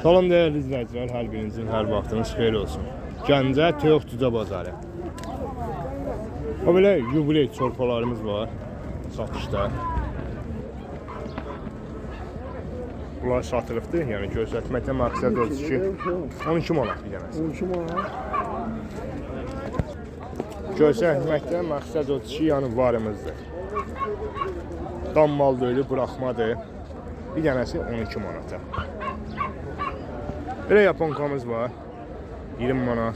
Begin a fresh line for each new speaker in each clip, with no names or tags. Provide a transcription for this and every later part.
Salam değerli izləyicilər, hər birinizin hər vaxtınız xeyir olsun. Gəncə Toyuq Cücə bazarı. O belə yubiley çorpalarımız var satışda. Bunlar satılıqdır, yəni göstərməkdə məqsəd odur ki 12 manat bir dənəsi.
12 manat.
Göstərməkdə məqsəd odur ki, yəni varımızdır. Dammal döyülü buraxmadır. Bir dənəsi 12 manata. Belə yaponkamız var. 20 manat.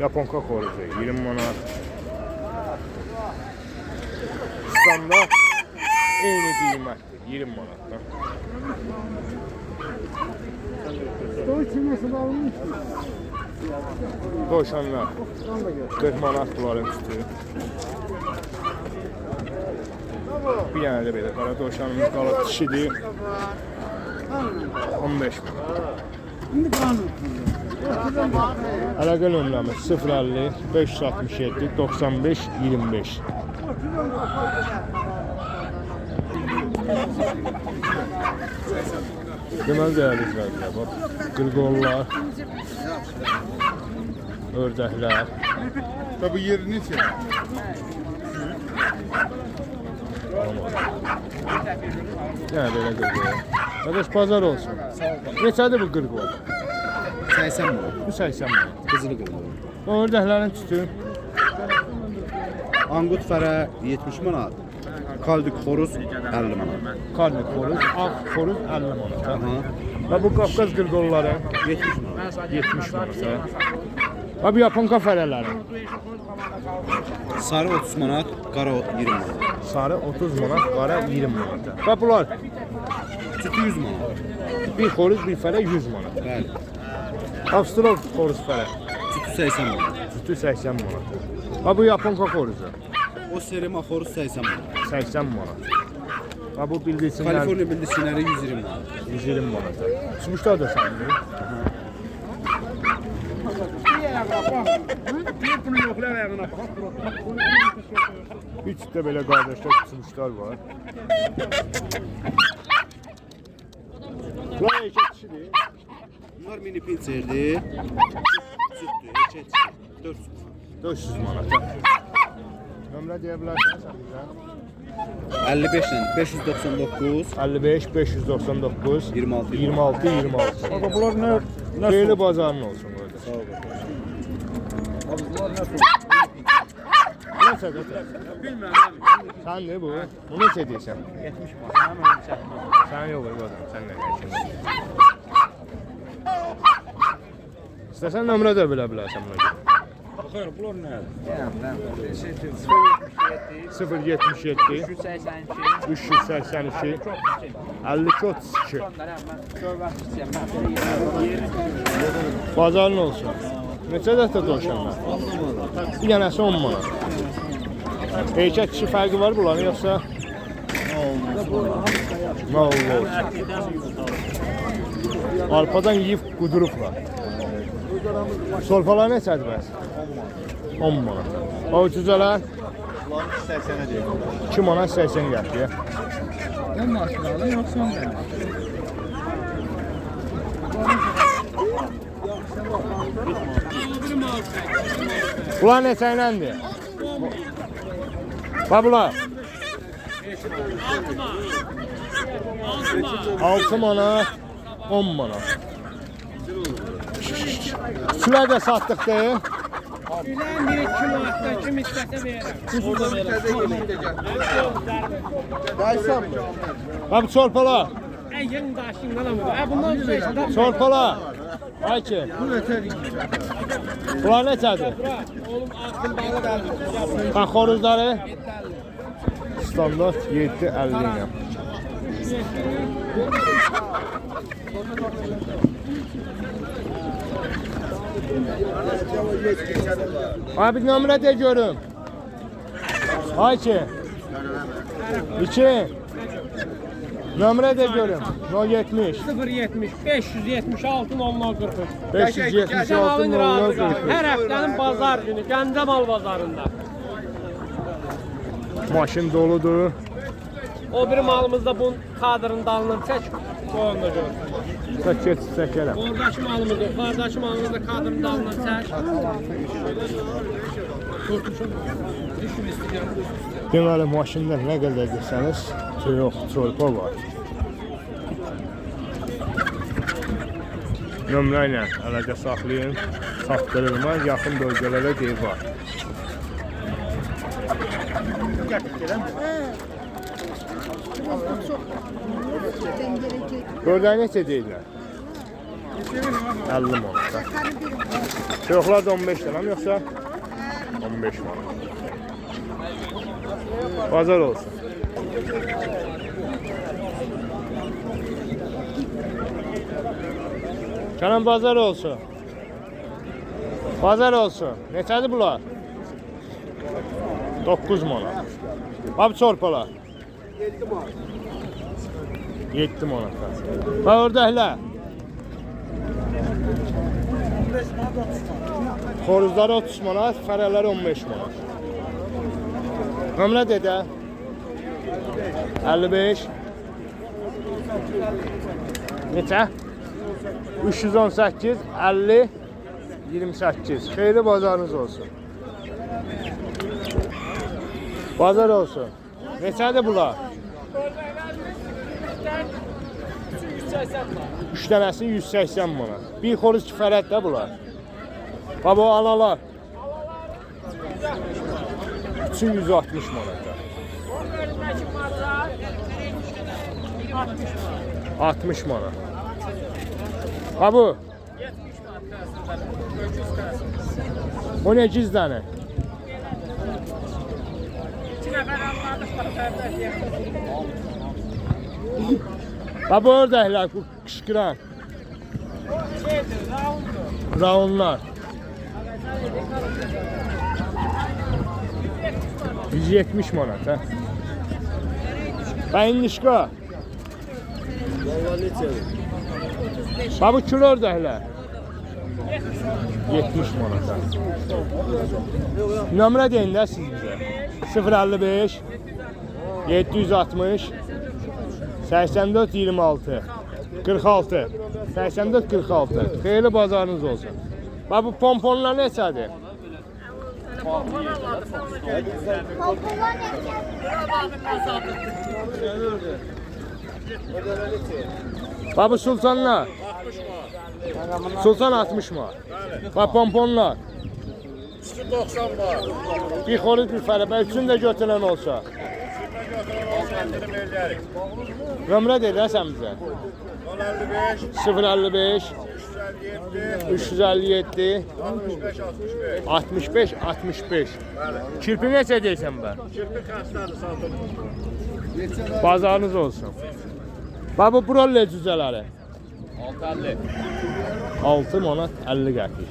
Yaponka xoruzu 20 manat. Standart eyni qiymətdir. 20 manatdan.
Stoy çimesi almış.
Doşanlar 40 manat bunların üstü. Bir dənə də belə qara doşanımız qalıb kişidir. 15 manat.
Şimdi kanun.
Əlaqə nömrəmiz 050 567 95 25. Deməli dəyərli izləyicilər, bax, qırqollar, ördəklər.
Tabi yerini çek.
Yəni belə qırqol. Qardaş bazar olsun. Neçədir bu qırqol?
80 manat.
Bu 80 manat.
Kızılı qırılır.
O ördəklərin tütü
Angut fərə 70 manat. Kaldık xoruz 50 manat.
karnı xoruz, ağ xoruz 50 manat.
Aha.
Və bu Qafqaz qırqolları
70 manat.
70 manat. Və bu yaponka fərələri
Sarı 30 manat, qara 20 manat.
sarı 30 manat, qara 20 manat. Və bunlar
Sütü 100 manat.
bir xoruz, bir fərə 100 manat.
Bəli.
Avstral xoruz fərə
Sütü 80 manat.
sütü 80 manat. Və bu yaponka xoruzu
O serima xoruz 80 manat.
80 manat. Və bu bildirsinlər
Kaliforniya bildirsinləri 120 manat.
120 manat. Çıxmışlar da səndir. Üç də belə qardaşlar çıxmışlar var. Bunlar erkek kişidir.
Bunlar mini pinçerdir. Sütdür, erkək 400.
400 manata. Nömrə deyə bilərsən sən bizə?
55 ilə 599
55 599
26
26 26.
Baba bunlar nə?
Xeyirli bazarın olsun burada.
Sağ ol.
Nəsə qətir?
Bilmirəm.
Sən ne bu? Bu neçə deyirsən?
70 manat.
Sən yox qadın, sən nə deyirsən? İstəsən nömrə də bilə bilərsən buna görə.
Baxır, bunlar nədir?
077 382 52 32. Bazarın olsun. Neçə dəstə doşanlar? Bir dənəsi 10 manat. Erkək kişi fərqi var bunların yoxsa? Nə olsun? Arpadan yiyib qudurublar. Sorpalar neçədir bəs? 10 manat. O cüzələr? 2 manat 80 qəpiyə.
10 manat alın, yoxsa 10 manat?
Bunlar neçə iləndir? Bax bunlar? 6 manat, 10 manat. Sülə də satdıq deyil.
Ülen biri 2 manattan kim istese verir.
Bax bu çorpalar.
Yeni daşından ama. Bundan sonra
Çorpalar. Ay ki. Bunlar neçədir?
oğlum aklım bağlı.
Bax xoruzları. Standart 7.50 ilə. Abi nömrə de görüm. Ay ki. 2. Nömrə de görüm. 070
070 576 00 43.
576 00 43.
Her haftanın pazar günü Gəncə mal bazarında.
Maşın doludur.
O bir malımızda bunun kadrını dalınır çək. Qoyunda görürsən.
Çəkərəm.
Oradakı malımızda, yuxarıdakı malımızda kadrını dalınır çək. Düşün istəyirəm.
Deməli, maşında nə qədər desəniz, yox, çorba var. Nömrə ilə əlaqə saxlayın, çatdırılmaz, yaxın bölgələrə deyib var. Gördəyə neçə deyirlər? 50 manat. Yoxlar da 15 lira yoxsa? 15 manat. Bazar olsun. Canım bazar olsun. Bazar olsun. Neçədir bunlar? 9 manat. Abi çorpalar.
7 manat.
7 manat. Bax orada elə. Xoruzlar 30 manat, fərələr 15 manat. Nömrə dedə? 55. Neçə? 318 50 28. Xeyirli bazarınız olsun. Bazar olsun. Neçədir bunlar? 3 dənəsi 180 manat. Bir xoruz kifayət də bunlar. Baba analar. 360 manat. 60 manat. Ha bu? O ne cüzdanı? Ha bu oradalar, bu kışkıran. Raunlar. 170 manat ha. Ben nişka. Ha bu kilo oradalar. 70 manat ha. Nömrə deyin də siz bizə. 055 760 84 26 46 84 46. Xeyirli bazarınız olsun. Bax bu pomponlar neçədir? Bax bu sultanlar. Sultan 60 manat. Bax pomponlar.
90 var.
Bir xoruz bir fərəbə üçün də götürən olsa. Nömrə deyirsən bizə. 055 357 65 65. Kirpi neçə deyirsən bə?
Kirpi xəstədir satılır.
Bazarınız olsun. Bax bu broller cücələri.
650.
6 manat 50 qəpik.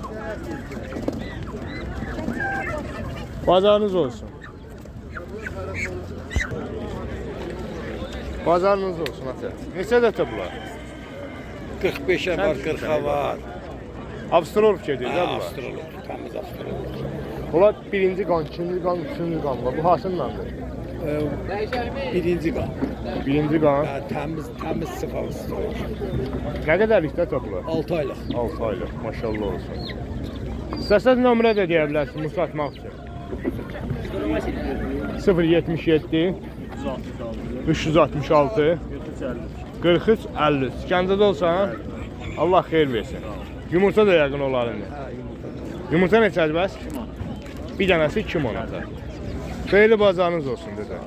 Bazarınız olsun. Bazarınız olsun ata. Neçə dəfə bunlar?
45'e var, 40'a var.
Avstralop gedir də bunlar.
Astrolog, temiz astrolog.
Bunlar birinci qan, ikinci qan, üçüncü qan var. Bu haşınlandır.
Birinci qan.
Birinci qan.
Temiz sıfır astrolog.
Nə qədərlikdə tapılır?
6 aylıq.
6 aylıq. Maşallah olsun. İstəsəz nömrə də deyə bilərsiniz bu satmaq üçün. 077 366 43 53. Gəncədə olsan Allah xeyir versin. Yumurta da yəqin olar indi. Yumurta neçədir bəs? Bir dənəsi 2 manata. Xeyirli bazarınız olsun dedə.